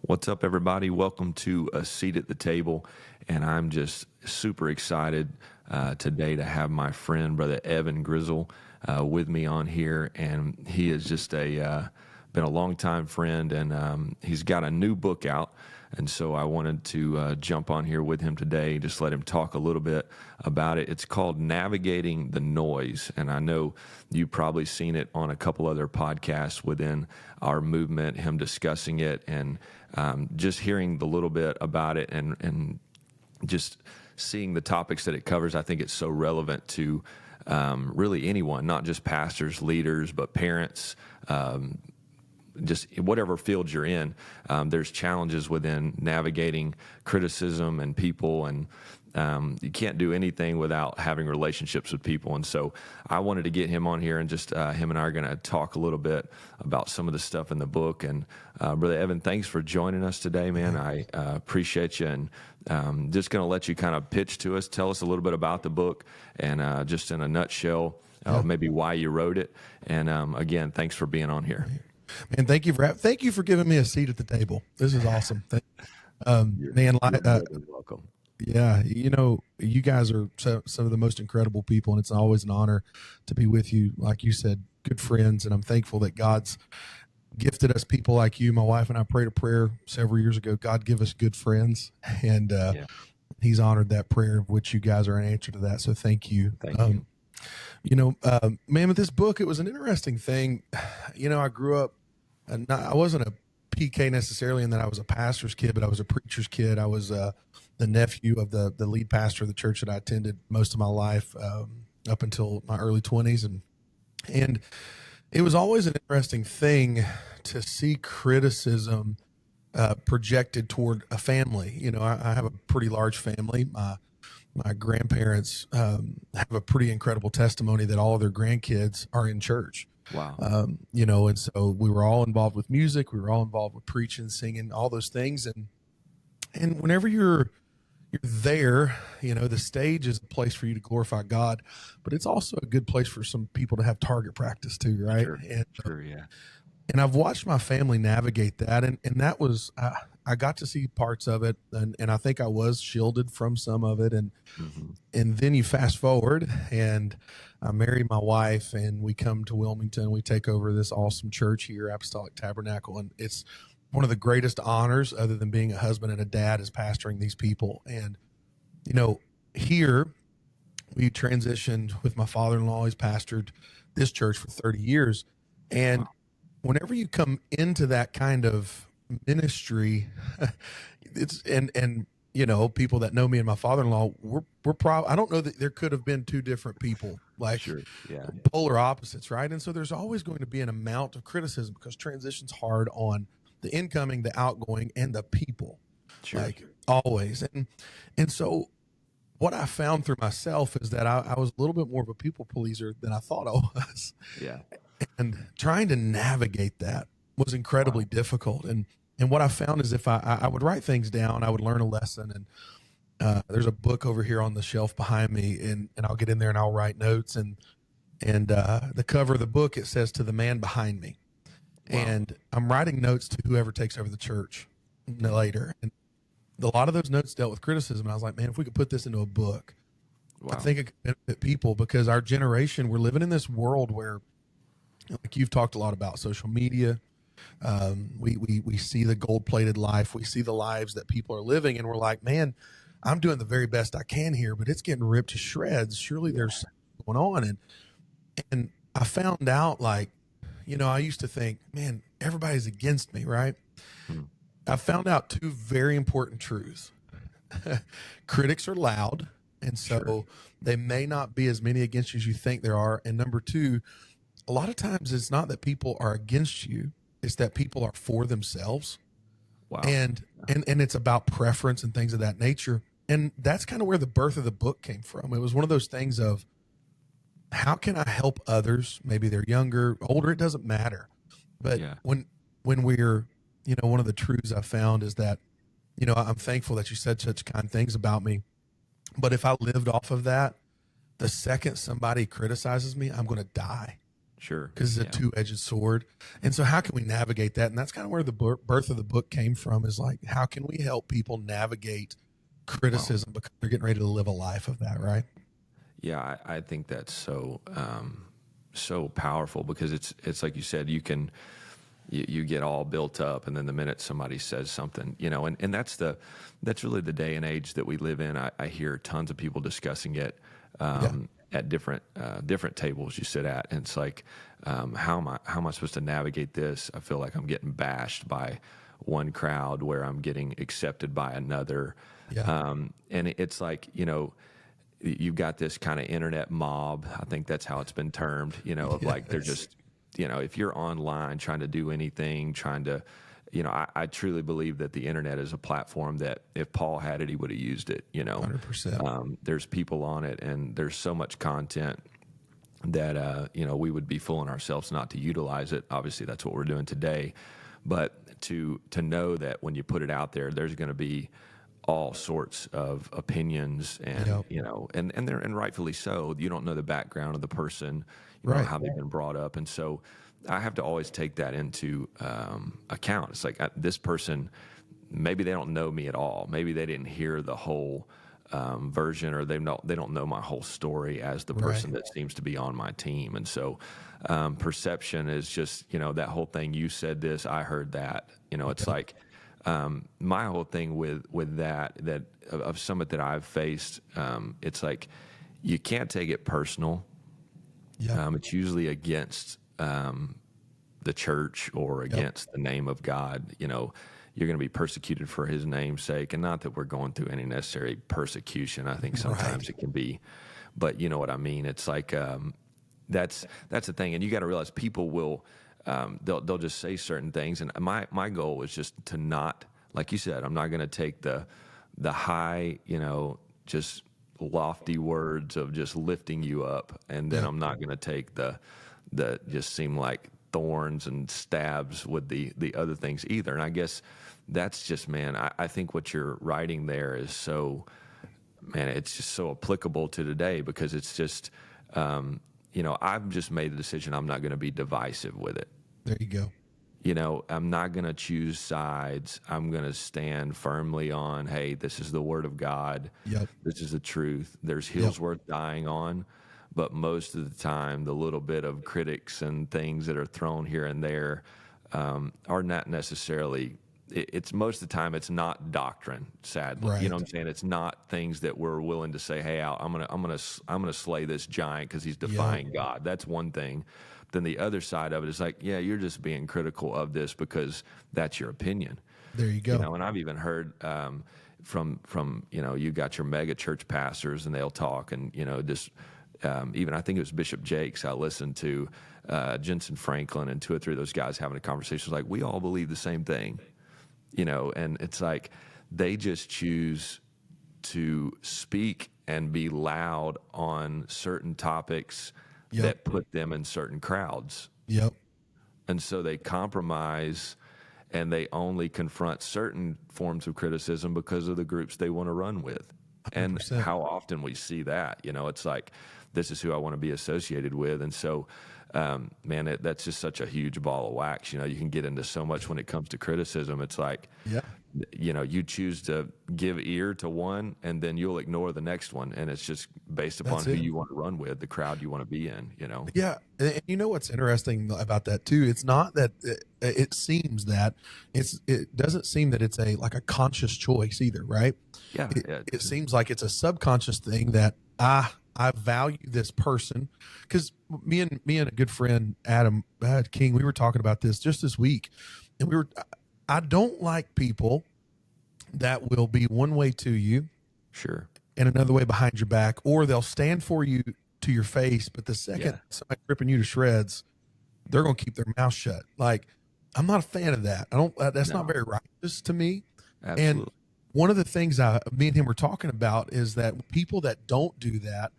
What's up, everybody? Welcome to A Seat at the Table. And I'm just super excited today to have my friend, Brother Evan Grizzle, with me on here. And he is just been a longtime friend, and he's got a new book out. And so I wanted to jump on here with him today, just let him talk a little bit about it. It's called Navigating the Noise. And I know you've probably seen it on a couple other podcasts within our movement, him discussing it, and just hearing the little bit about it and just seeing the topics that it covers. I think it's so relevant to really anyone, not just pastors, leaders, but parents, just whatever field you're in. There's challenges within navigating criticism and people, and you can't do anything without having relationships with people. And so I wanted to get him on here, and just him and I are going to talk a little bit about some of the stuff in the book. And Brother Evan, thanks for joining us today, man. I appreciate you, and just going to let you kind of pitch to us, tell us a little bit about the book, and just in a nutshell, maybe why you wrote it. And again, thanks for being on here. Man, thank you for giving me a seat at the table. This is awesome. You're welcome. Yeah, you guys are some of the most incredible people, and it's always an honor to be with you. Like you said, good friends, and I'm thankful that God's gifted us people like you. My wife and I prayed a prayer several years ago. God, give us good friends, and He's honored that prayer, of which you guys are an answer to that. So thank you. Thank you. Man, with this book, it was an interesting thing. I grew up, and I wasn't a PK necessarily in that I was a pastor's kid, but I was a preacher's kid. I was the nephew of the lead pastor of the church that I attended most of my life, up until my early 20s. And it was always an interesting thing to see criticism projected toward a family. I have a pretty large family. My grandparents have a pretty incredible testimony that all of their grandkids are in church. Wow. And so we were all involved with music. We were all involved with preaching, singing, all those things. And whenever you're there, the stage is a place for you to glorify God, but it's also a good place for some people to have target practice too, right? Sure, yeah. And I've watched my family navigate that, and that was I got to see parts of it, and I think I was shielded from some of it, and then you fast forward, and I married my wife, and we come to Wilmington. We take over this awesome church here, Apostolic Tabernacle, and it's one of the greatest honors, other than being a husband and a dad, is pastoring these people. And here we transitioned with my father-in-law. He's pastored this church for 30 years, and whenever you come into that kind of ministry, it's and people that know me and my father-in-law, we're probably, I don't know that there could have been two different people, like polar opposites, right? And so there's always going to be an amount of criticism because transition's hard on the incoming, the outgoing, and the people, like always. And so what I found through myself is that I was a little bit more of a people pleaser than I thought I was. Yeah. And trying to navigate that was incredibly difficult. And what I found is if I would write things down, I would learn a lesson. And there's a book over here on the shelf behind me, and I'll get in there and I'll write notes. And the cover of the book, it says, "To the man behind me." Wow. And I'm writing notes to whoever takes over the church later. And a lot of those notes dealt with criticism. And I was like, man, if we could put this into a book, I think it could benefit people, because our generation, we're living in this world where, like you've talked a lot about social media. We see the gold-plated life. We see the lives that people are living, and we're like, man, I'm doing the very best I can here, but it's getting ripped to shreds. Surely there's something going on. And I found out, like, I used to think, man, everybody's against me, right? I found out two very important truths. Critics are loud, and so they may not be as many against you as you think there are. And number two, a lot of times it's not that people are against you, it's that people are for themselves. Wow. And it's about preference and things of that nature. And that's kind of where the birth of the book came from. It was one of those things of, how can I help others? Maybe they're younger, older, it doesn't matter. But when we're, one of the truths I found is that, I'm thankful that you said such kind things about me. But if I lived off of that, the second somebody criticizes me, I'm going to die. Sure. because it's a two-edged sword. And so how can we navigate that? And that's kind of where the birth of the book came from, is like, how can we help people navigate criticism because they're getting ready to live a life of that, right? Yeah, I think that's so powerful, because it's like you said, you get all built up, and then the minute somebody says something, and that's really the day and age that we live in. I hear tons of people discussing it at different tables you sit at, and it's like, how am I supposed to navigate this? I feel like I'm getting bashed by one crowd where I'm getting accepted by another. Yeah. And it's like, you've got this kind of internet mob. I think that's how it's been termed, of like, they're just, if you're online trying to do anything, trying to, I truly believe that the internet is a platform that if Paul had it, he would have used it, 100%. There's people on it, and there's so much content that, we would be fooling ourselves not to utilize it. Obviously, that's what we're doing today. But to know that when you put it out there, there's going to be all sorts of opinions, and and rightfully so. You don't know the background of the person, Right. how they've been brought up, and so I have to always take that into account. It's like, this person, maybe they don't know me at all. Maybe they didn't hear the whole version, or they don't know my whole story as the person that seems to be on my team. And so perception is just, that whole thing. You said this, I heard that. It's like, my whole thing with that of Summit that I've faced, it's like, you can't take it personal. Yeah. It's usually against the church or against the name of God. You're going to be persecuted for his name's sake, and not that we're going through any necessary persecution. I think sometimes it can be, but you know what I mean? It's like, that's the thing. And you got to realize people will, they'll just say certain things. And my goal is just to not, like you said, I'm not going to take the high, just lofty words of just lifting you up. And then I'm not going to take the just seem like thorns and stabs with the other things either. And I guess that's just, man, I think what you're writing there is so, man, it's just so applicable to today, because it's just, I've just made the decision I'm not going to be divisive with it. There you go. I'm not going to choose sides. I'm going to stand firmly on, hey, this is the word of God. Yep. This is the truth. There's hills worth dying on. But most of the time, the little bit of critics and things that are thrown here and there are not necessarily. It's most of the time, it's not doctrine. Sadly, Right. you know what I'm saying. It's not things that we're willing to say, "Hey, I'm gonna slay this giant because he's defying God." That's one thing. Then the other side of it is like, yeah, you're just being critical of this because that's your opinion. There you go. And I've even heard from you got your mega church pastors, and they'll talk, and just. Even I think it was Bishop Jakes. I listened to Jensen Franklin and 2 or 3 of those guys having a conversation. Like, we all believe the same thing, and it's like they just choose to speak and be loud on certain topics that put them in certain crowds. Yep. And so they compromise, and they only confront certain forms of criticism because of the groups they want to run with. 100%. And how often we see that, it's like, this is who I want to be associated with. And so, man, that's just such a huge ball of wax. You can get into so much when it comes to criticism. It's like, you choose to give ear to one, and then you'll ignore the next one. And it's just based upon who you want to run with, the crowd you want to be in, Yeah. And you know what's interesting about that too? It's not that it seems that it doesn't seem that it's like a conscious choice either, right? Yeah. It seems like it's a subconscious thing that I value this person, because me and a good friend, Adam King, we were talking about this just this week, and I don't like people that will be one way to you, sure, and another way behind your back, or they'll stand for you to your face, but the second somebody ripping you to shreds, they're going to keep their mouth shut. Like, I'm not a fan of that. That's not very righteous to me. Absolutely. And one of the things me and him were talking about is that people that don't do that,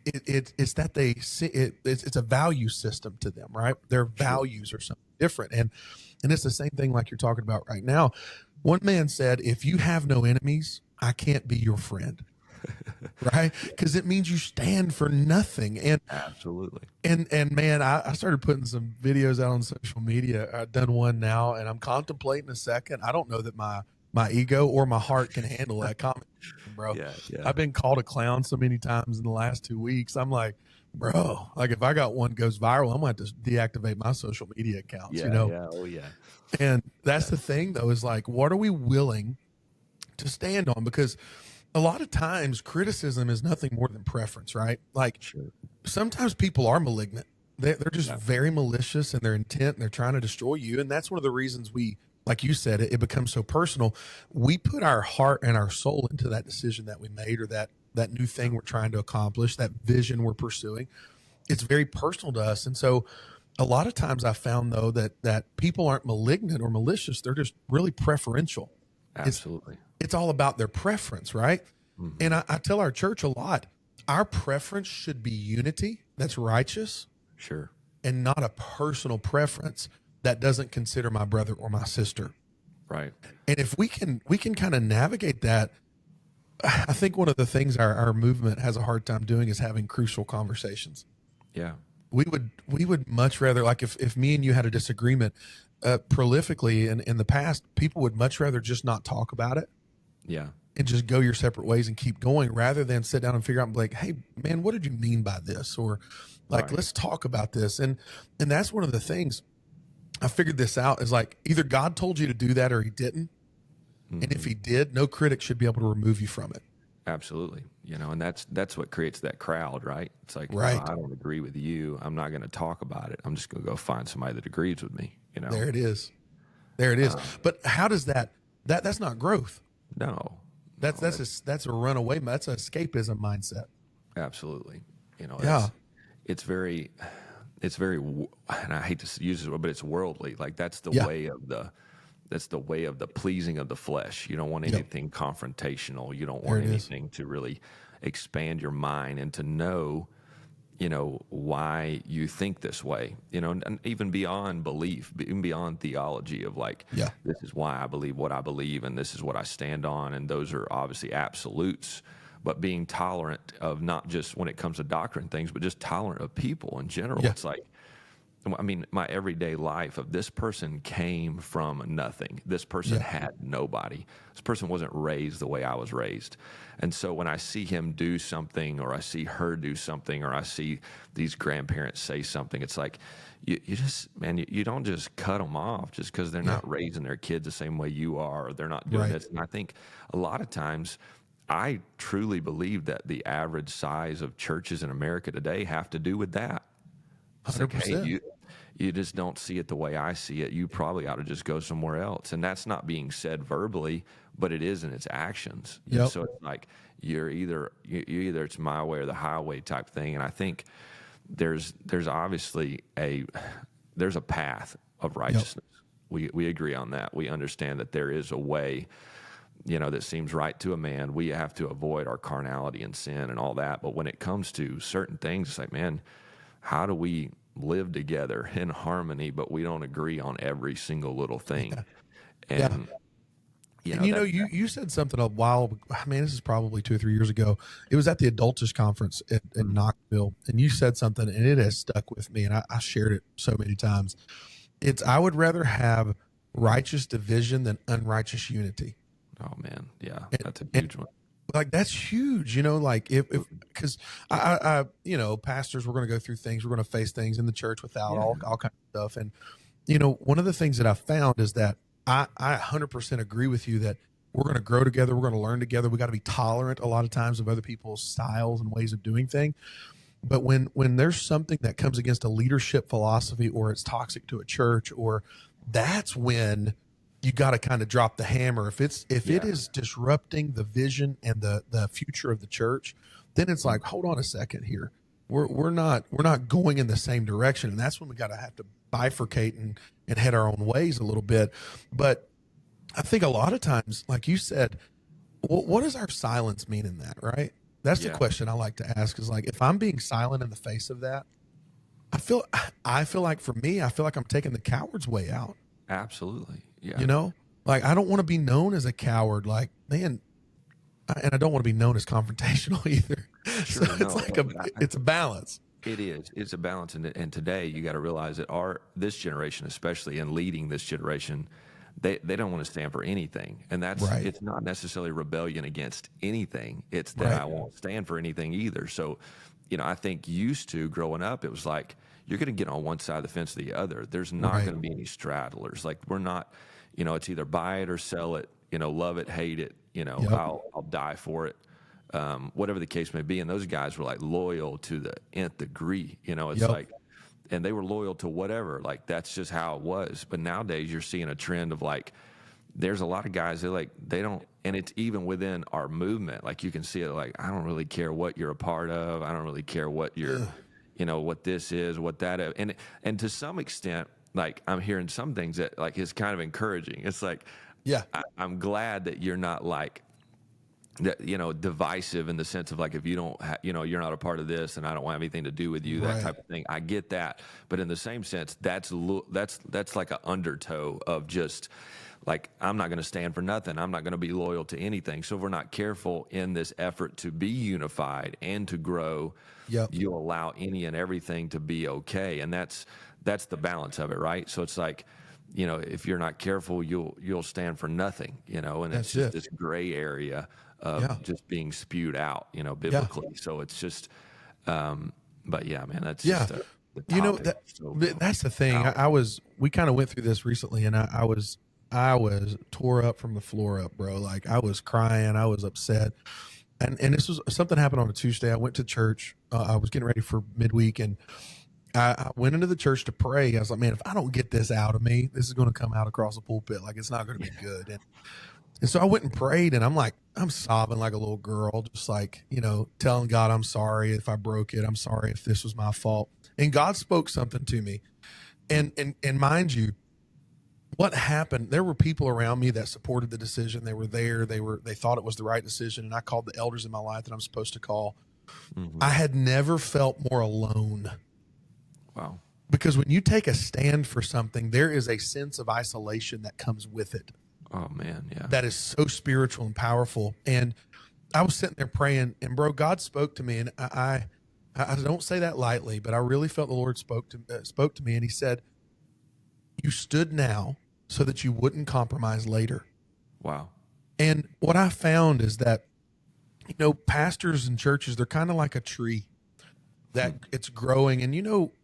it's that it's a value system to them, right? Their values are something different. And it's the same thing like you're talking about right now. One man said, if you have no enemies, I can't be your friend. right? Because it means you stand for nothing. Absolutely. And man, I started putting some videos out on social media. I've done one now, and I'm contemplating a second. I don't know that my ego or my heart can handle that comment, bro. Yeah, yeah, I've been called a clown so many times in the last 2 weeks. I'm like, bro, like if I got one goes viral, I'm gonna have to deactivate my social media accounts, yeah, yeah. Oh, yeah, And that's yeah. the thing though, is like, what are we willing to stand on? Because a lot of times criticism is nothing more than preference, right? Like Sure. sometimes people are malignant. They're just Yeah, very malicious in their intent, and they're trying to destroy you. And that's one of the reasons we, like you said, it becomes so personal. We put our heart and our soul into that decision that we made, or that new thing we're trying to accomplish, that vision we're pursuing. It's very personal to us. And so a lot of times I found though that people aren't malignant or malicious. They're just really preferential. It's absolutely. it's all about their preference, right? Hmm. And I tell our church a lot, our preference should be unity that's righteous, Sure. and not a personal preference that doesn't consider my brother or my sister. Right. And if we can kind of navigate that, I think one of the things our movement has a hard time doing is having crucial conversations. Yeah. We would much rather, like if me and you had a disagreement prolifically in the past, people would much rather just not talk about it Yeah. and just go your separate ways and keep going, rather than sit down and figure out and be like, hey man, what did you mean by this? Or like, Right. let's talk about this. And that's one of the things I figured this out, is like, either God told you to do that or he didn't. And if he did, no critic should be able to remove you from it. Absolutely. And that's what creates that crowd, right? It's like, well, Right. I don't agree with you. I'm not going to talk about it. I'm just going to go find somebody that agrees with me, There it is. There it is. But how does that's not growth. No. That's a runaway. That's an escapism mindset. Absolutely. Yeah. It's very, and I hate to use this word, but it's worldly. Like that's the Yeah. way of the pleasing of the flesh. You don't want Yep. anything confrontational. You don't There want it is. anything to really expand your mind and to know, why you think this way, and even beyond belief, even beyond theology of like, Yeah. this is why I believe what I believe and this is what I stand on. And those are obviously absolutes, but being tolerant of not just when it comes to doctrine things, but just tolerant of people in general. Yeah. It's like, I mean, my everyday life of this person came from nothing. This person Yeah. had nobody. This person wasn't raised the way I was raised. And so when I see him do something, or I see her do something, or I see these grandparents say something, it's like, you just, man, you don't just cut them off just because they're not raising their kids the same way you are, or they're not doing Right. this. And I think a lot of times, I truly believe that the average size of churches in America today have to do with that. It's like, hey, 100%. you just don't see it the way I see it. You probably ought to just go somewhere else. And that's not being said verbally, but it is in its actions. Yep. So it's like you either it's my way or the highway type thing. And I think there's obviously there's a path of righteousness. We agree on that. We understand that there is a way, that seems right to a man. We have to avoid our carnality and sin and all that. But when it comes to certain things, it's like, man, how do we live together in harmony, but we don't agree on every single little thing? And And you said something a while. I mean, this is probably 2 or 3 years ago. It was at the Adultish conference in Knoxville, and you said something, and it has stuck with me. And I shared it so many times. I would rather have righteous division than unrighteous unity. oh man, yeah, And- that's a huge one. Like that's huge, like if because I pastors, we're going to go through things, we're going to face things in the church without all kinds of stuff. And one of the things that I found is that I 100% agree with you that we're going to grow together, we're going to learn together. We got to be tolerant a lot of times of other people's styles and ways of doing things. But when there's something that comes against a leadership philosophy, or it's toxic to a church, or that's when you got to kind of drop the hammer. If it is disrupting the vision and the future of the church, then it's like, hold on a second here. We're not going in the same direction. And that's when we got to have to bifurcate and head our own ways a little bit. But I think a lot of times, like you said, what does our silence mean in that, right? That's the question I like to ask, is like, if I'm being silent in the face of that, I feel like for me, I feel like I'm taking the coward's way out. Absolutely, yeah. Like, I don't want to be known as a coward. Like, man, and I don't want to be known as confrontational either. So Sure, it's no, like but it's a balance. it is. It's a balance, and today you got to realize that this generation, especially in leading this generation, they don't want to stand for anything, and Right. it's not necessarily rebellion against anything. It's that Right. I won't stand for anything either. So, I think used to growing up, it was like you're going to get on one side of the fence or the other. There's not Right. going to be any straddlers. Like we're not, it's either buy it or sell it. Love it, hate it. Yep. I'll die for it. Whatever the case may be. And those guys were like loyal to the nth degree. It's Yep. like, and they were loyal to whatever. Like that's just how it was. But nowadays, you're seeing a trend of like, there's a lot of guys that they don't, and it's even within our movement. Like you can see it. Like I don't really care what you're a part of. I don't really care what you're, what this is, what that is. And to some extent, like I'm hearing some things that like is kind of encouraging. It's like, Yeah. I'm glad that you're not like that, divisive in the sense of like, if you don't, you're not a part of this and I don't want anything to do with you, that Right. type of thing. I get that. But in the same sense, that's like an undertow of just like, I'm not going to stand for nothing. I'm not going to be loyal to anything. So if we're not careful in this effort to be unified and to grow, Yep. you'll allow any and everything to be okay. And that's the balance of it. Right. So it's like, if you're not careful, you'll stand for nothing, and That's it's just it. this gray area of Yeah. just being spewed out, biblically. So it's just, but yeah, man, that's Yeah. just the topic. That's the thing. We kind of went through this recently, and I was tore up from the floor up, bro. Like I was crying, I was upset, and this was something happened on a Tuesday. I went to church. I was getting ready for midweek, and I went into the church to pray. I was like, man, if I don't get this out of me, this is going to come out across the pulpit. Like it's not going to be good. And so I went and prayed, and I'm sobbing like a little girl, just like, telling God, I'm sorry if I broke it. I'm sorry if this was my fault. And God spoke something to me. And mind you, what happened, there were people around me that supported the decision. They were there. They thought it was the right decision. And I called the elders in my life that I'm supposed to call. Mm-hmm. I had never felt more alone. Wow. Because when you take a stand for something, there is a sense of isolation that comes with it. Oh man. Yeah. That is so spiritual and powerful. And I was sitting there praying, and bro, God spoke to me, and I don't say that lightly, but I really felt the Lord spoke to me, and He said, "You stood now so that you wouldn't compromise later." Wow. And what I found is that, pastors and churches, they're kind of like a tree that it's growing. And,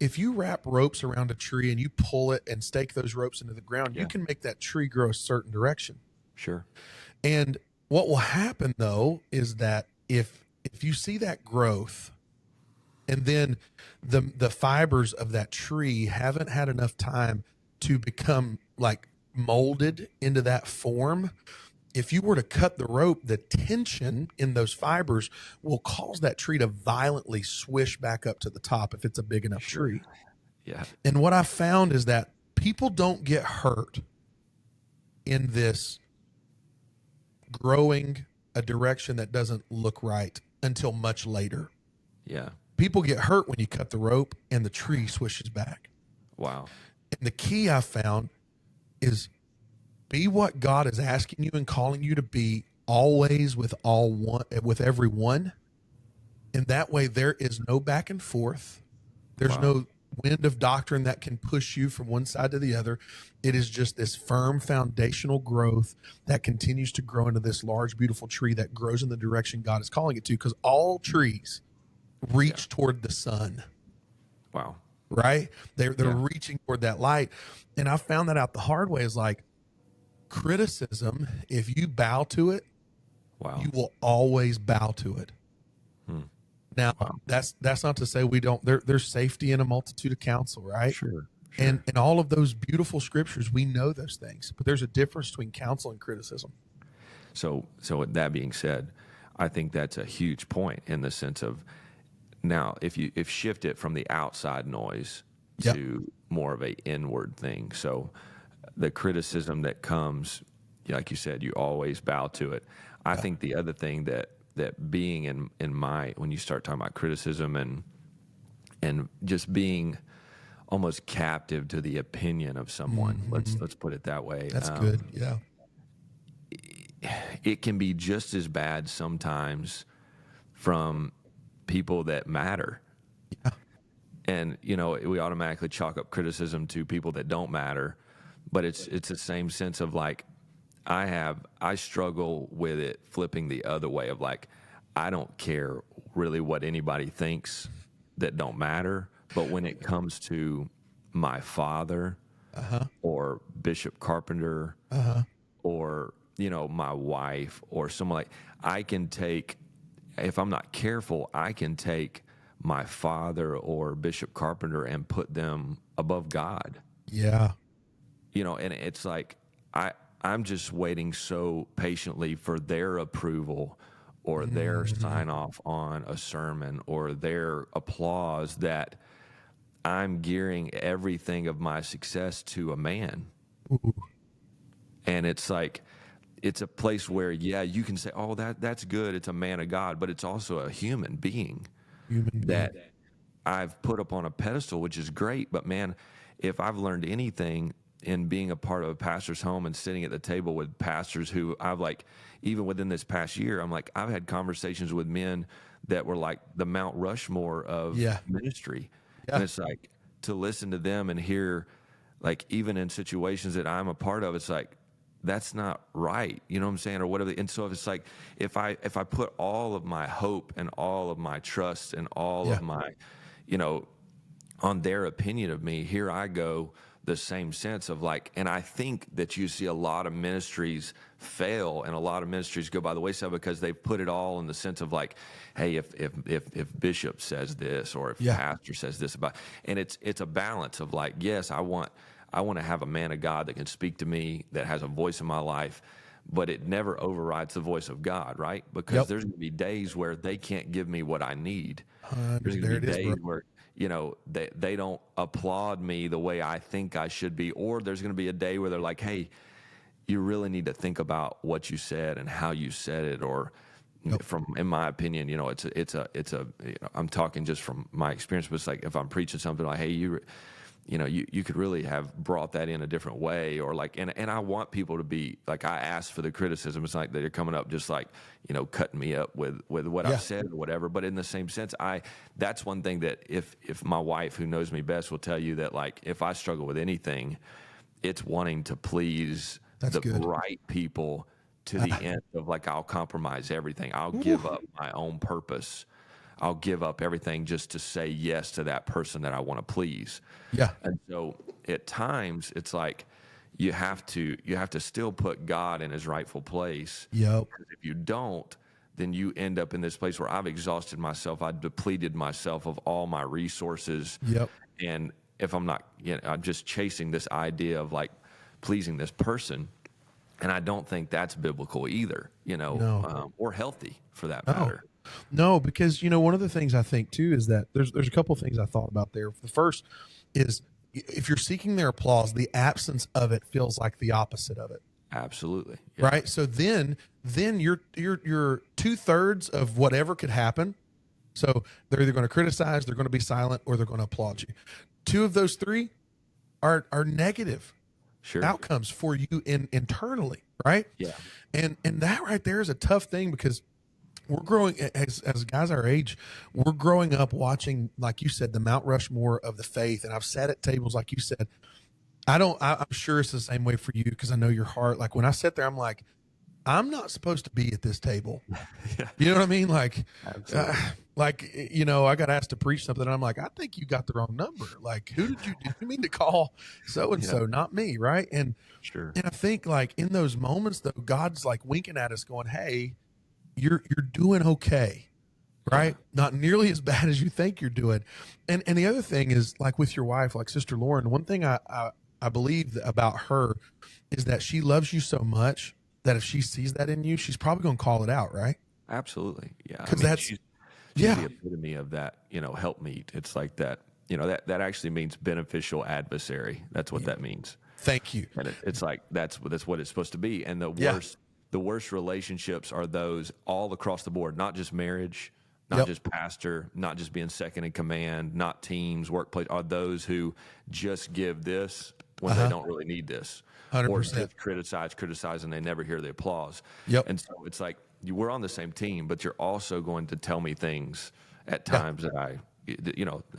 if you wrap ropes around a tree and you pull it and stake those ropes into the ground, you can make that tree grow a certain direction. Sure. And what will happen though is that if you see that growth, and then the fibers of that tree haven't had enough time to become like molded into that form, if you were to cut the rope, the tension in those fibers will cause that tree to violently swish back up to the top if it's a big enough tree. Yeah. And what I found is that people don't get hurt in this growing a direction that doesn't look right until much later. Yeah. People get hurt when you cut the rope and the tree swishes back. Wow. And the key I found is be what God is asking you and calling you to be always with everyone. And that way there is no back and forth. There's no wind of doctrine that can push you from one side to the other. It is just this firm foundational growth that continues to grow into this large, beautiful tree that grows in the direction God is calling it to, because all trees reach toward the sun. Wow. Right? They're reaching toward that light. And I found that out the hard way, is like criticism, if you bow to it, you will always bow to it. Now, that's not to say we don't, there's safety in a multitude of counsel, right? Sure. And all of those beautiful scriptures, we know those things, but there's a difference between counsel and criticism. So with that being said, I think that's a huge point in the sense of, now if shift it from the outside noise to more of a inward thing. So the criticism that comes, like you said, you always bow to it. I think the other thing that being in my, when you start talking about criticism and just being almost captive to the opinion of someone, let's put it that way. That's good. Yeah. it can be just as bad sometimes from people that matter. Yeah. And, we automatically chalk up criticism to people that don't matter, but it's the same sense of like, I struggle with it flipping the other way of like, I don't care really what anybody thinks that don't matter. But when it comes to my father or Bishop Carpenter or, my wife or someone like, I can take, if I'm not careful, I can take my father or Bishop Carpenter and put them above God. Yeah. And it's like, I'm just waiting so patiently for their approval or their sign off on a sermon or their applause that I'm gearing everything of my success to a man. Ooh. And it's like, it's a place where, yeah, you can say, oh, that's good. It's a man of God, but it's also a human being that I've put up on a pedestal, which is great. But man, if I've learned anything in being a part of a pastor's home and sitting at the table with pastors who I've like, even within this past year, I'm like, I've had conversations with men that were like the Mount Rushmore of ministry. Yeah. And it's like to listen to them and hear, like, even in situations that I'm a part of, it's like, that's not right. You know what I'm saying? Or whatever. And so it's like, if I put all of my hope and all of my trust and all of my, on their opinion of me, here I go, the same sense of like, and I think that you see a lot of ministries fail and a lot of ministries go by the wayside because they put it all in the sense of like, hey, if Bishop says this or if pastor says this about, and it's a balance of like, yes, I want to have a man of God that can speak to me, that has a voice in my life, but it never overrides the voice of God, right? Because there's going to be days where they can't give me what I need. There's going to be days where, they don't applaud me the way I think I should be, or there's going to be a day where they're like, hey, you really need to think about what you said and how you said it, or in my opinion, it's a I'm talking just from my experience, but it's like if I'm preaching something like, hey, you could really have brought that in a different way, or like, and I want people to be like, I ask for the criticism. It's like they're coming up just like, cutting me up with what I've said or whatever. But in the same sense, that's one thing that if my wife, who knows me best, will tell you that like, if I struggle with anything, it's wanting to please right people to the end of like, I'll compromise everything. I'll give up my own purpose. I'll give up everything just to say yes to that person that I want to please. Yeah. And so at times it's like you have to still put God in his rightful place. Yep. Because if you don't, then you end up in this place where I've exhausted myself. I've depleted myself of all my resources. Yep. And if I'm not, I'm just chasing this idea of like pleasing this person. And I don't think that's biblical either, or healthy for that matter. No, because one of the things I think too is that there's a couple of things I thought about there. The first is if you're seeking their applause, the absence of it feels like the opposite of it. Absolutely. Yeah. Right. So then you're 2/3 of whatever could happen. So they're either going to criticize, they're going to be silent, or they're going to applaud you. 2 of those 3 are negative outcomes for you internally. Right. Yeah. And that right there is a tough thing because we're growing as guys our age, we're growing up watching, like you said, the Mount Rushmore of the faith. And I've sat at tables, like you said, I'm sure it's the same way for you because I know your heart. Like when I sit there, I'm like, I'm not supposed to be at this table. You know what I mean? Like, I got asked to preach something and I'm like, I think you got the wrong number. Like, did you mean to call so-and-so, not me. Right. And I think like in those moments though, God's like winking at us going, hey, you're doing okay, right? Not nearly as bad as you think you're doing. And the other thing is like with your wife, like Sister Lauren, one thing I believe about her is that she loves you so much that if she sees that in you, she's probably going to call it out, right? Absolutely. Yeah. Because she's the epitome of that, help meet. It's like that, that actually means beneficial adversary. That's what that means. Thank you. And it's like, that's what it's supposed to be. And the worst relationships are those all across the board, not just marriage, not just pastor, not just being second in command, not teams, workplace, are those who just give this when they don't really need this, or 100%. just criticize, and they never hear the applause. Yep. And so it's like we're on the same team, but you're also going to tell me things at Yeah. times that I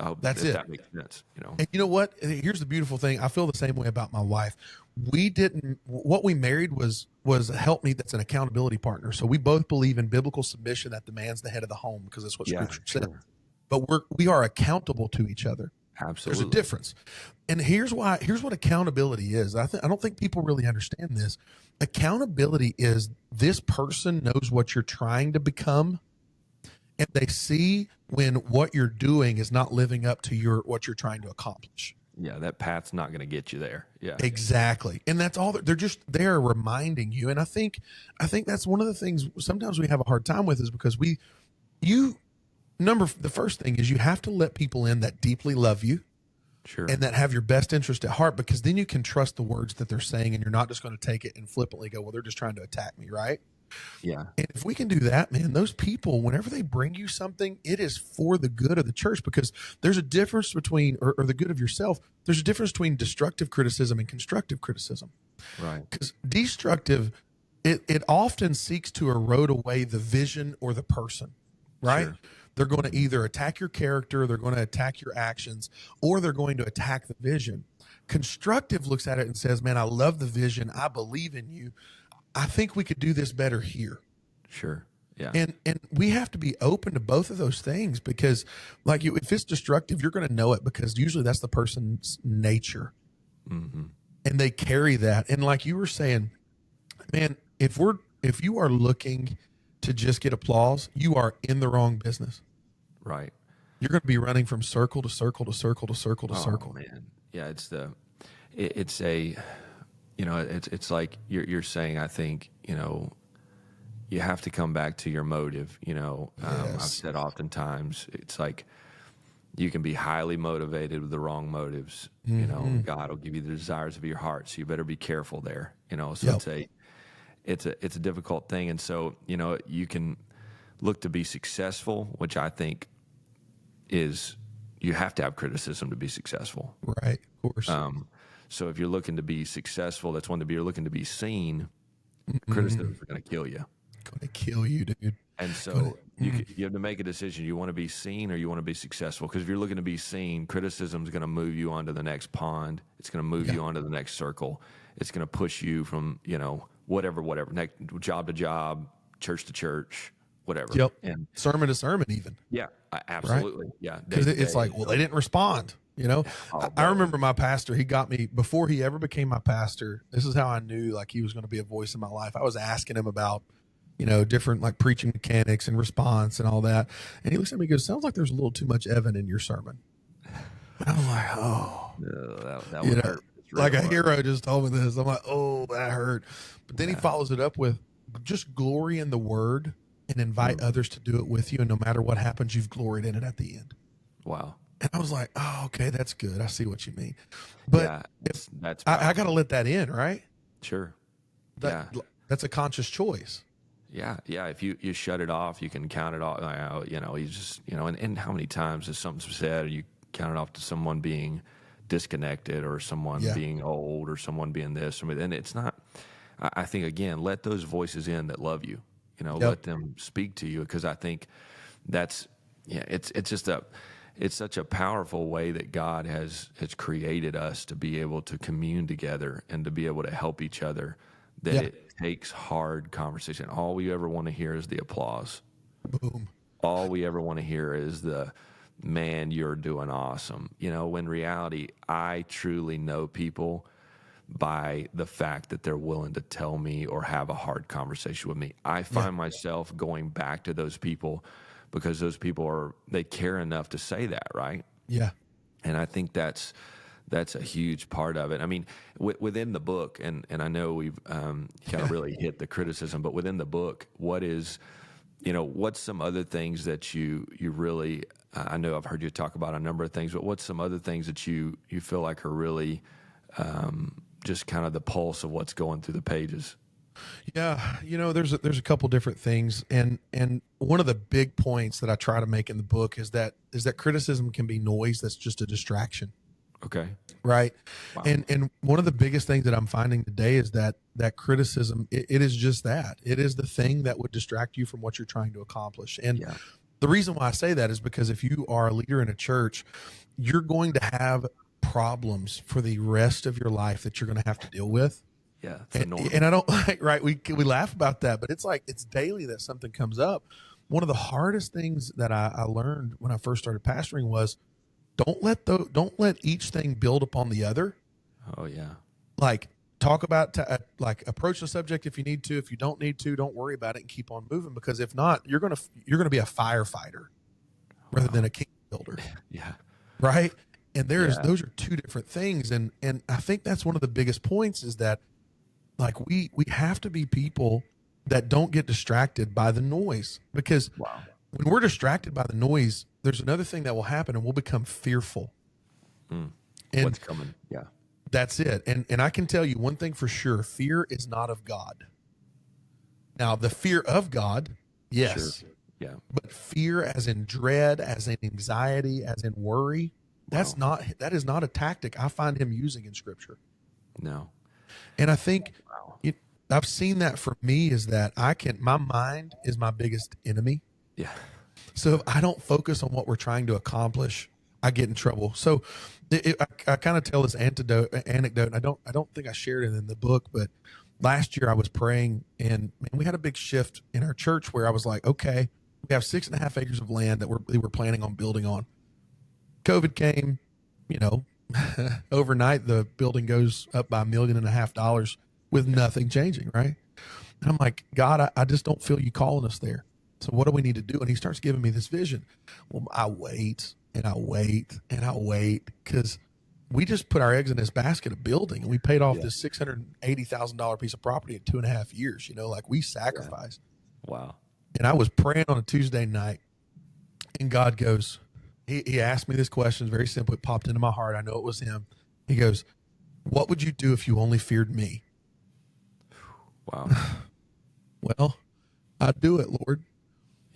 hope That's if it. that makes sense. And you know what? Here's the beautiful thing. I feel the same way about my wife. What we married was a helpmeet that's an accountability partner. So we both believe in biblical submission, that the man's the head of the home, because that's what Scripture says. But we are accountable to each other. Absolutely. There's a difference. And here's what accountability is. I don't think people really understand this. Accountability is this person knows what you're trying to become, and they see when what you're doing is not living up to what you're trying to accomplish. Yeah, that path's not going to get you there. Yeah, exactly. And that's all. They're reminding you. And I think that's one of the things sometimes we have a hard time with, is because the first thing is you have to let people in that deeply love you. Sure. And that have your best interest at heart, because then you can trust the words that they're saying, and you're not just going to take it and flippantly go, well, they're just trying to attack me, right? Yeah. And if we can do that, man, those people, whenever they bring you something, it is for the good of the church, because there's a difference between, or the good of yourself, there's a difference between destructive criticism and constructive criticism. Right. Because destructive, it often seeks to erode away the vision or the person, right? Sure. They're going to either attack your character, they're going to attack your actions, or they're going to attack the vision. Constructive looks at it and says, man, I love the vision. I believe in you. I think we could do this better here. Sure. Yeah. And we have to be open to both of those things, because if it's destructive, you're going to know it, because usually that's the person's nature. Mm-hmm. And they carry that. And like you were saying, man, if you are looking to just get applause, you are in the wrong business. Right. You're going to be running from circle to circle to circle to circle to circle. Man. Yeah. It's like you're saying, I think, you have to come back to your motive. I've said oftentimes, it's like you can be highly motivated with the wrong motives. Mm-hmm. God will give you the desires of your heart. So you better be careful there. Yep. It's a difficult thing. And so, you can look to be successful, which I think is, you have to have criticism to be successful. Right. Of course. So if you're looking to be successful, that's one to be. You're looking to be seen. Criticism is going to kill you. Going to kill you, dude. And so you have to make a decision. You want to be seen, or you want to be successful? Because if you're looking to be seen, criticism is going to move you onto the next pond. It's going to move you onto the next circle. It's going to push you from, whatever, next job to job, church to church, whatever. Yep. And sermon to sermon, even. Yeah, absolutely. Right? Yeah. Because it's like, well, they didn't respond. I remember my pastor, he got me, before he ever became my pastor, this is how I knew he was going to be a voice in my life. I was asking him about, different preaching mechanics and response and all that. And he looks at me and goes, sounds like there's a little too much Evan in your sermon. And I'm like, oh. No, that would hurt. Like a hero just told me this. I'm like, oh, that hurt. But then he follows it up with, just glory in the word and invite others to do it with you. And no matter what happens, you've gloried in it at the end. Wow. And I was like, oh, okay, that's good. I see what you mean. But that's I got to let that in, right? Sure. That's a conscious choice. Yeah. Yeah. If you shut it off, you can count it off. You just, and how many times has something said, or you count it off to someone being disconnected, or someone being old, or someone being this, and it's not. I think, again, let those voices in that love you. Let them speak to you, because I think it's such a powerful way that God has created us to be able to commune together and to be able to help each other, that it takes hard conversation. All we ever want to hear is the applause. Boom. All we ever want to hear is the, man, you're doing awesome. When in reality, I truly know people by the fact that they're willing to tell me or have a hard conversation with me. I find myself going back to those people, because those people they care enough to say that, right? Yeah. And I think that's a huge part of it. I mean, within the book, and I know we've kind of really hit the criticism, but within the book, what's some other things that you really, I know I've heard you talk about a number of things, but what's some other things that you feel like are really just kind of the pulse of what's going through the pages? Yeah, there's a couple different things, and one of the big points that I try to make in the book is that criticism can be noise that's just a distraction. Okay. right? Wow. And one of the biggest things that I'm finding today is that criticism, it is just that. It is the thing that would distract you from what you're trying to accomplish. And Yeah. the reason why I say that is because if you are a leader in a church, you're going to have problems for the rest of your life that you're going to have to deal with. Yeah. It's the norm. And I don't like, right. We laugh about that, but it's like, it's daily that something comes up. One of the hardest things that I learned when I first started pastoring was don't let each thing build upon the other. Oh yeah. Like talk about, like approach the subject if you need to. If you don't need to, don't worry about it and keep on moving, because if not, you're going to be a firefighter rather than a kingdom builder. Yeah. Right. And those are two different things. And I think that's one of the biggest points is that like we have to be people that don't get distracted by the noise, because when we're distracted by the noise, there's another thing that will happen and we'll become fearful. And What's coming? Yeah. That's it. And I can tell you one thing for sure, fear is not of God. Now, the fear of God, yes. Sure. Yeah. But fear as in dread, as in anxiety, as in worry, that is not a tactic I find him using in scripture. No. And I think I've seen that for me is that my mind is my biggest enemy. Yeah. So if I don't focus on what we're trying to accomplish, I get in trouble. So I kind of tell this anecdote, and I don't think I shared it in the book, but last year I was praying, and man, we had a big shift in our church where I was like, okay, we have 6.5 acres of land that we were planning on building on. COVID came, overnight the building goes up by $1.5 million with nothing changing, right? And I'm like, God, I just don't feel you calling us there. So what do we need to do? And he starts giving me this vision. Well, I wait and I wait and I wait because we just put our eggs in this basket of building, and we paid off this $680,000 piece of property in 2.5 years. Like we sacrificed. Yeah. Wow. And I was praying on a Tuesday night, and God goes, he asked me this question. It's very simple. It popped into my heart. I know it was him. He goes, what would you do if you only feared me? Wow. Well, I'd do it, Lord.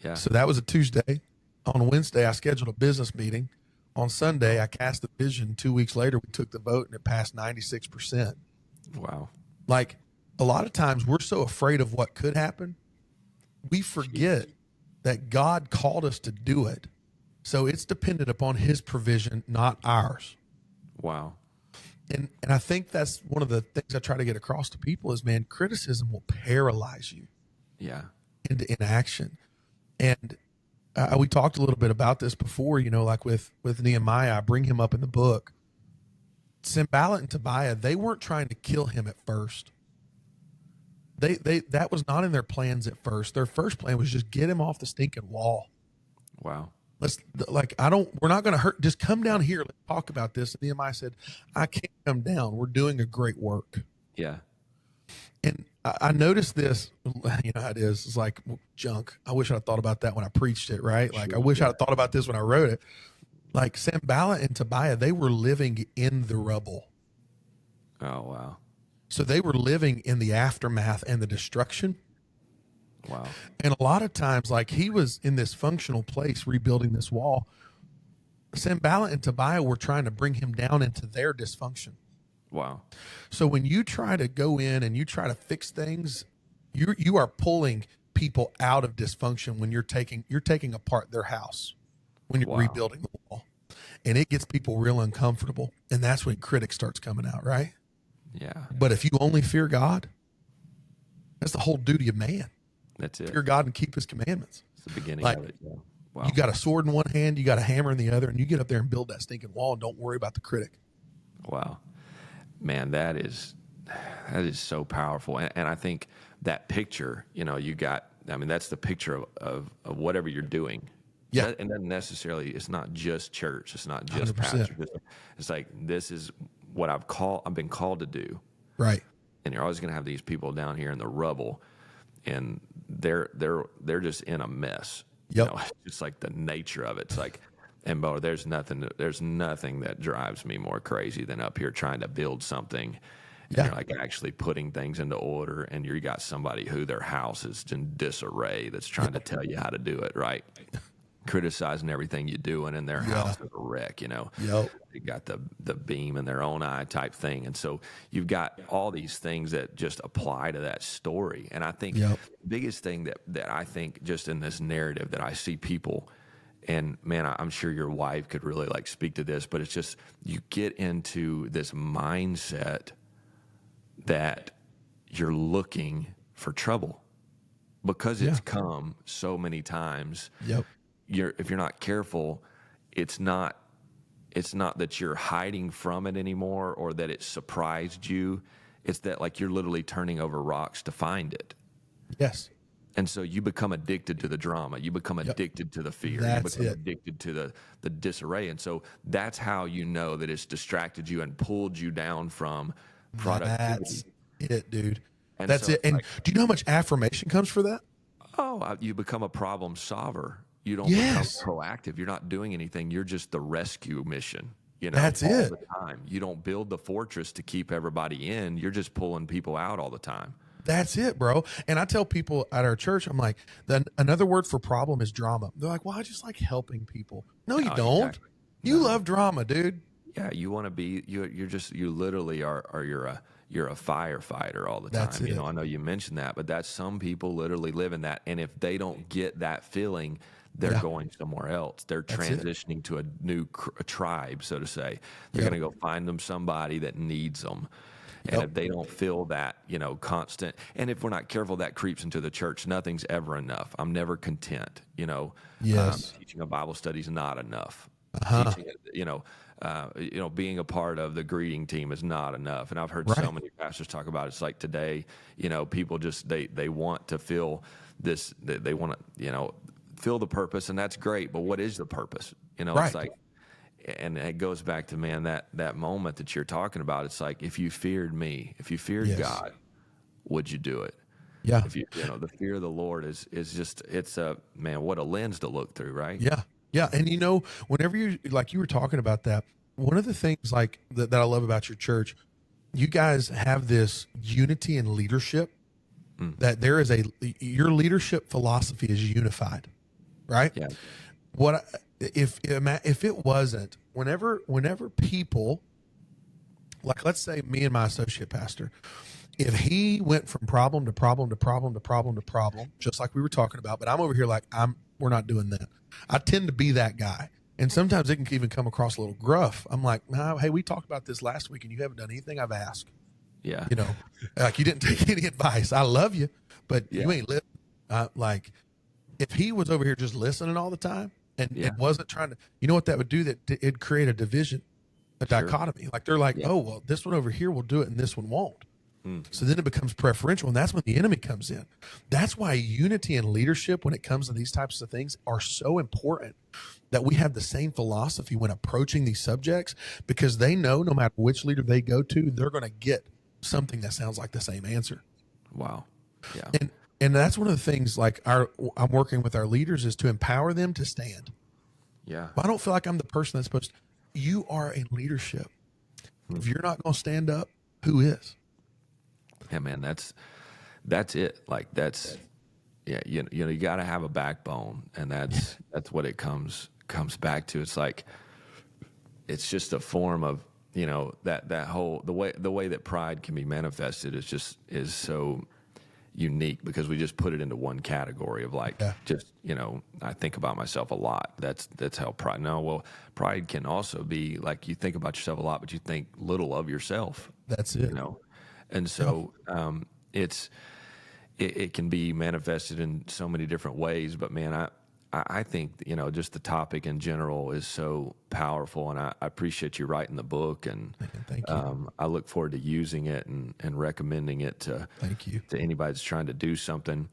Yeah. So that was a Tuesday. On Wednesday, I scheduled a business meeting. On Sunday, I cast the vision. 2 weeks later, we took the vote, and it passed 96%. Wow. Like a lot of times we're so afraid of what could happen, we forget that God called us to do it. So it's dependent upon his provision, not ours. Wow. And I think that's one of the things I try to get across to people is, man, criticism will paralyze you into inaction. And we talked a little bit about this before, like with Nehemiah. I bring him up in the book. Sanballat and Tobiah, they weren't trying to kill him at first. That was not in their plans at first. Their first plan was just get him off the stinking wall. Wow. We're not going to hurt. Just come down here. Let's talk about this. And Nehemiah said, I can't come down. We're doing a great work. Yeah. And I noticed this, how it is. It's like junk. I wish I'd thought about that when I preached it, right? Like, I wish I'd thought about this when I wrote it. Like Sanballat and Tobiah, they were living in the rubble. Oh, wow. So they were living in the aftermath and the destruction. Wow. And a lot of times, like he was in this functional place rebuilding this wall. Sanballat and Tobiah were trying to bring him down into their dysfunction. Wow. So when you try to go in and you try to fix things, you are pulling people out of dysfunction when you're taking apart their house, when you're rebuilding the wall. And it gets people real uncomfortable. And that's when critics starts coming out, right? Yeah. But if you only fear God, that's the whole duty of man. That's it. Fear God and keep his commandments. It's the beginning Like, of it. Yeah. Wow. You got a sword in one hand, you got a hammer in the other, and you get up there and build that stinking wall and don't worry about the critic. Wow. Man, that is so powerful. And I think that picture, that's the picture of whatever you're doing. Yeah. And then necessarily, it's not just church. It's not just 100%. pastor. It's like, this is what I've been called to do. Right. And you're always going to have these people down here in the rubble, and they're just in a mess. Yep. It's like the nature of it. It's like, and Bo, there's nothing that drives me more crazy than up here trying to build something. And you're like actually putting things into order, and you got somebody who their house is in disarray that's trying to tell you how to do it right. criticizing everything you do, and in their house is a wreck, Yep. They got the beam in their own eye type thing. And so you've got all these things that just apply to that story. And I think Yep. the biggest thing that I think just in this narrative that I see people, and man, I'm sure your wife could really like speak to this, but it's just you get into this mindset that you're looking for trouble because it's come so many times. Yep. If you're not careful, it's not that you're hiding from it anymore or that it surprised you. It's that like you're literally turning over rocks to find it. Yes. And so you become addicted to the drama. You become addicted to the fear. That's you become it. addicted to the disarray. And so that's how you know that it's distracted you and pulled you down from productivity. That's it, dude. And That's so it. And like, do you know how much affirmation comes for that? you become a problem solver. You don't Yes. become proactive. You're not doing anything. You're just the rescue mission. That's all it. the time. You don't build the fortress to keep everybody in. You're just pulling people out all the time. That's it, bro. And I tell people at our church, I'm like, another word for problem is drama. They're like, well, I just like helping people. No, you don't. Exactly. You love drama, dude. Yeah, you want to be. You literally are. You're a firefighter all the time. That's it. I know you mentioned that, but that's some people literally live in that. And if they don't get that feeling, they're going somewhere else. They're transitioning to a new tribe, so to say. They're going to go find them somebody that needs them. And if they don't feel that, constant, and if we're not careful, that creeps into the church. Nothing's ever enough. I'm never content. Yes. Teaching a Bible study is not enough. Uh-huh. Teaching, being a part of the greeting team is not enough. And I've heard so many pastors talk about it. It's like today, people just they want to feel this. They want to, feel the purpose, and that's great. But what is the purpose? It's like. And it goes back to, man, that moment that you're talking about. It's like, if you feared me, if you feared God, would you do it? Yeah. If the fear of the Lord is just, it's what a lens to look through, right? Yeah. Yeah. And whenever you were talking about that, one of the things like that I love about your church, you guys have this unity in leadership, that there is your leadership philosophy is unified, right? Yeah. If it wasn't, whenever people, like, let's say me and my associate pastor, if he went from problem to problem to problem to problem to problem, just like we were talking about, but I'm over here like we're not doing that. I tend to be that guy. And sometimes it can even come across a little gruff. I'm like, nah, hey, we talked about this last week and you haven't done anything I've asked. Yeah. Like you didn't take any advice. I love you, but you ain't listening. Like if he was over here just listening all the time, and it wasn't trying to, you know what that would do? That it'd create a division, a dichotomy. Like they're like, oh, well, this one over here will do it and this one won't. So then it becomes preferential, and that's when the enemy comes in. That's why unity and leadership, when it comes to these types of things, are so important, that we have the same philosophy when approaching these subjects, because they know no matter which leader they go to, they're going to get something that sounds like the same answer. Wow. Yeah. And that's one of the things, like I'm working with our leaders, is to empower them to stand. Yeah. I don't feel like I'm the person that's supposed to. You are in leadership. If you're not going to stand up, who is? Yeah, man, that's it. Like you got to have a backbone, and that's what it comes back to. It's like, it's just a form of, that whole, the way that pride can be manifested is so unique, because we just put it into one category of like, I think about myself a lot. That's how pride. No, well, pride can also be like, you think about yourself a lot, but you think little of yourself. That's it. And so it can be manifested in so many different ways. But man, I think, just the topic in general is so powerful, and I appreciate you writing the book, and Thank you. I look forward to using it and recommending it to anybody that's trying to do something.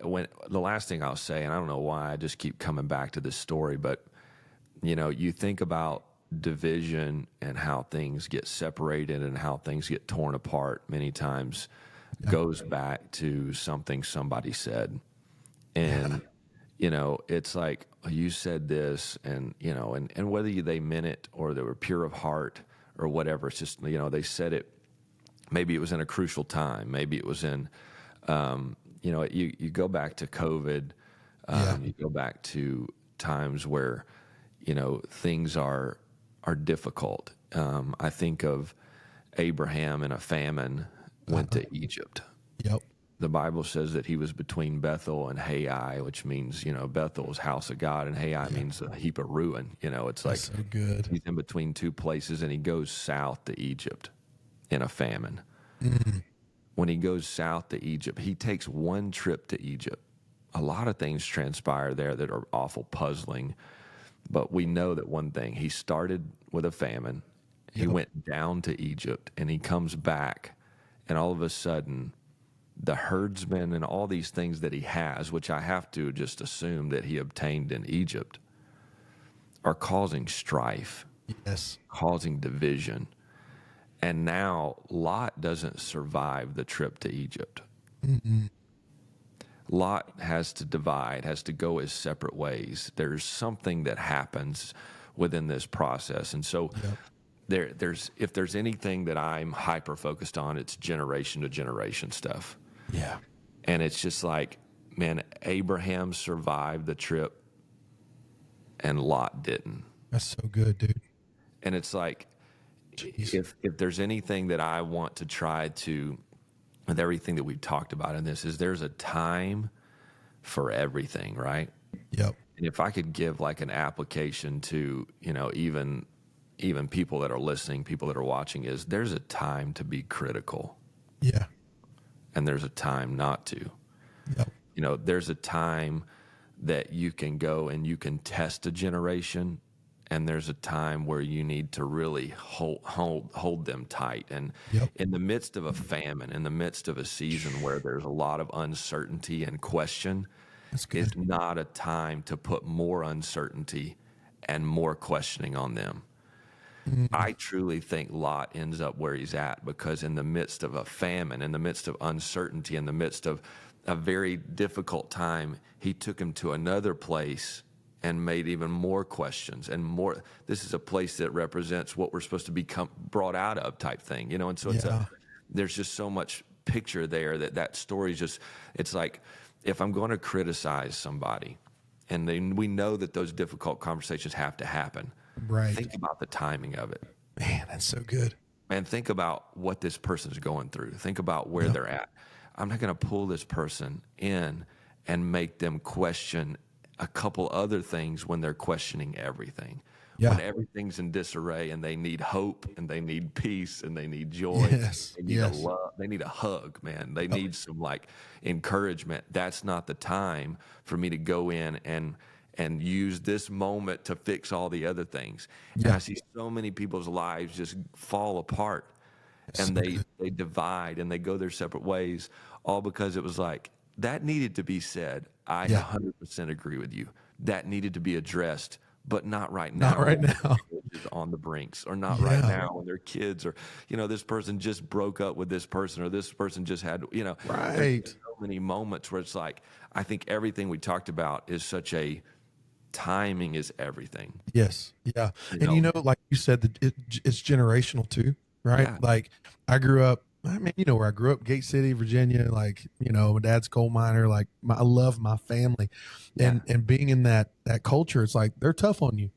When the last thing I'll say, and I don't know why I just keep coming back to this story, but you think about division and how things get separated and how things get torn apart many times goes back to something somebody said. And it's like, oh, you said this, and and whether they meant it or they were pure of heart or whatever, it's just, they said it. Maybe it was in a crucial time. Maybe it was in, you go back to COVID. You go back to times where, things are difficult. I think of Abraham in a famine went to Egypt. Yep. The Bible says that he was between Bethel and Hai, which means, Bethel is house of God, and Hai means a heap of ruin. It's like That's so good. he's in between two places, and he goes south to Egypt in a famine. When he goes south to Egypt, he takes one trip to Egypt. A lot of things transpire there that are awful puzzling, but we know that one thing, he started with a famine. He went down to Egypt, and he comes back, and all of a sudden, the herdsmen and all these things that he has, which I have to just assume that he obtained in Egypt, are causing strife, Yes. causing division. And now Lot doesn't survive the trip to Egypt. Lot has to divide, has to go his separate ways. There's something that happens within this process. And so if there's anything that I'm hyper focused on, it's generation to generation stuff. Yeah. And it's just like, man, Abraham survived the trip and Lot didn't. That's so good, dude. And it's like, if there's anything that I want to try to, with everything that we've talked about in this, is there's a time for everything, right? Yep. And if I could give like an application to, even people that are listening, people that are watching, is there's a time to be critical. Yeah. And there's a time not to. Yep. There's a time that you can go and you can test a generation, and there's a time where you need to really hold them tight. And in the midst of a famine, in the midst of a season where there's a lot of uncertainty and question, it's not a time to put more uncertainty and more questioning on them. I truly think Lot ends up where he's at because in the midst of a famine, in the midst of uncertainty, in the midst of a very difficult time, he took him to another place and made even more questions and more. This is a place that represents what we're supposed to become brought out of type thing, And so there's just so much picture there that story is just, it's like, if I'm going to criticize somebody, and we know that those difficult conversations have to happen. Right. Think about the timing of it. Man, that's so good. And think about what this person's going through. Think about where they're at. I'm not going to pull this person in and make them question a couple other things when they're questioning everything. When everything's in disarray and they need hope and they need peace and they need joy. They need a love. They need a hug, man. They need some like encouragement. That's not the time for me to go in and use this moment to fix all the other things. And I see so many people's lives just fall apart and they divide and they go their separate ways, all because it was like, that needed to be said. I 100% agree with you. That needed to be addressed, but not right now. Not right now. On the brinks, or not right now when their kids, or this person just broke up with this person, or this person just had, right. So many moments where it's like, I think everything we talked about is such a timing is everything. Yes. Yeah. And like you said, that it's generational too, right? Yeah. Like I grew up, where I grew up, Gate City, Virginia, like, my dad's coal miner, like I love my family and being in that culture, it's like, they're tough on you.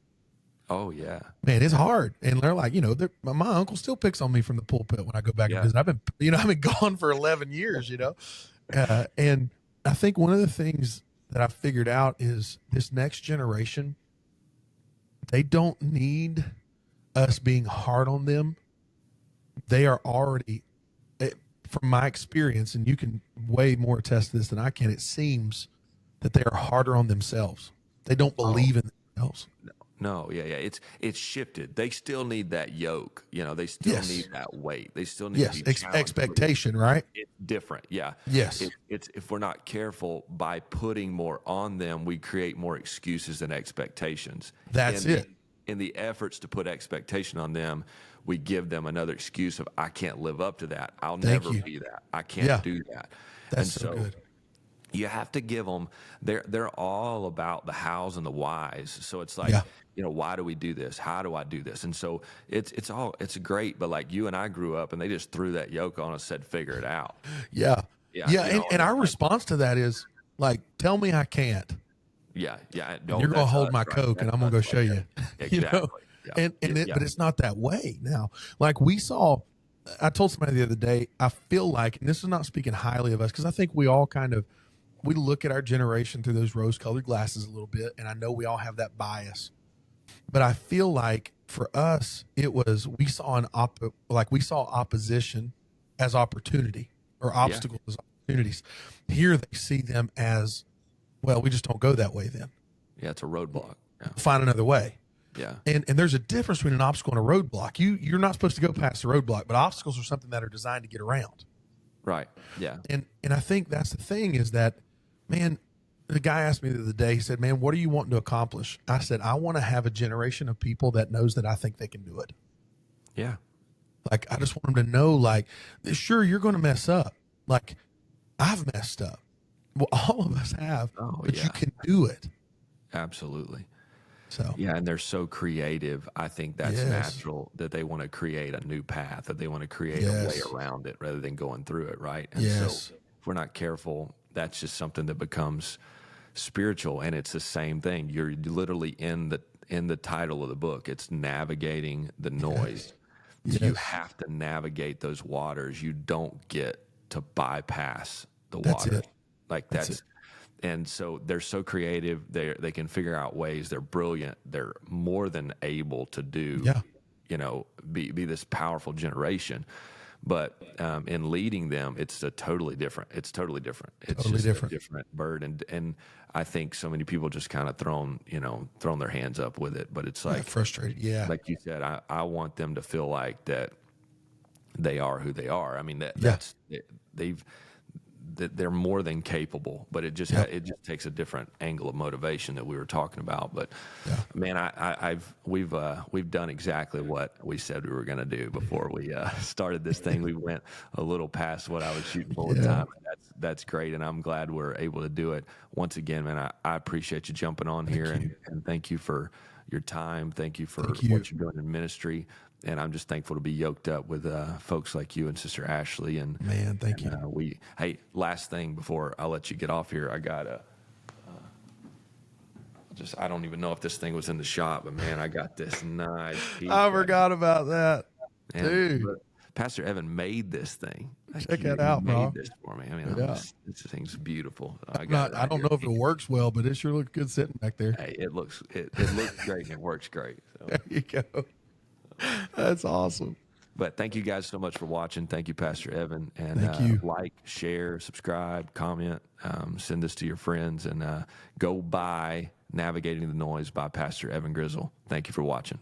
Oh yeah, man, it's hard. And they're like, my uncle still picks on me from the pulpit when I go back and visit. I've been gone for 11 years, and I think one of the things that I figured out is this next generation, they don't need us being hard on them. They are already, from my experience, and you can way more attest to this than I can, it seems that they are harder on themselves. They don't believe in themselves. No, it's shifted. They still need that yoke, they still need that weight. They still need to be expectation, right? It's different, Yes. It's if we're not careful, by putting more on them, we create more excuses than expectations. That's it. In the efforts to put expectation on them, we give them another excuse of, I can't live up to that. I'll never be that. I can't do that. That's so good. You have to give them. They're all about the hows and the whys. So it's like, why do we do this? How do I do this? And so it's great. But like you and I grew up, and they just threw that yoke on us, said, figure it out. And our response to that is like, tell me I can't. Yeah, yeah. And No, you're going to that's hold us, my right? Coke and That's I'm going us to go show right there. you, you know, Exactly. Yeah, yeah, but it's not that way now. Like we saw, I told somebody the other day, I feel like, and this is not speaking highly of us, because I think we all kind of, we look at our generation through those rose colored glasses a little bit. And I know we all have that bias, but I feel like for us, it was, we saw we saw opposition as opportunity, or yeah, obstacles as opportunities. Here they see them as, well, we just don't go that way then. yeah. It's a roadblock. Yeah, Find another way. yeah, And there's a difference between an obstacle and a roadblock. You're not supposed to go past the roadblock, but obstacles are something that are designed to get around. right. Yeah, And I think that's the thing is that, man, the guy asked me the other day, he said, man, what are you wanting to accomplish? I said, I want to have a generation of people that knows that I think they can do it. yeah, Like, I just want them to know, like, sure, you're going to mess up. Like, I've messed up. Well, all of us have, Oh, but yeah. you can do it. absolutely. So, Yeah, and they're so creative. I think that's Yes. natural that they want to create a new path, that they want to create a way Yes. around it rather than going through it, right? And Yes. so if we're not careful, that's just something that becomes spiritual, and it's the same thing. You're literally in the title of the book. It's navigating the noise. Yes. You have to navigate those waters. You don't get to bypass the That's water. it. Like that's and so they're so creative. They can figure out ways. They're brilliant. They're more than able to do. Yeah. Be this powerful generation. But in leading them, it's totally different. It's totally different. It's Totally just different. a different bird. And I think so many people just kind of thrown their hands up with it. But it's like Frustrated. Yeah. like you said, I want them to feel like that they are who they are. I mean they're more than capable, but it just takes a different angle of motivation that we were talking about. But man, we've done exactly what we said we were going to do before we started this thing. We went a little past what I was shooting for with time. That's great, and I'm glad we're able to do it once again. Man, I appreciate you jumping on here, and thank you for your time. Thank you for what you're doing in ministry. And I'm just thankful to be yoked up with folks like you and Sister Ashley. And Man, thank you. Last thing before I let you get off here, I got I don't even know if this thing was in the shop, but man, I got this nice piece. I forgot about that. And Dude. Pastor Evan made this thing. Check that out, he bro. made this for me. I mean, this thing's beautiful. I don't know if it works well, but it sure looks good sitting back there. Hey, it looks great and it works great. So. There you go. That's awesome. But thank you guys so much for watching. Thank you, Pastor Evan. And Thank you. Like, share, subscribe, comment, send this to your friends, and go buy Navigating the Noise by Pastor Evan Grizzle. Thank you for watching.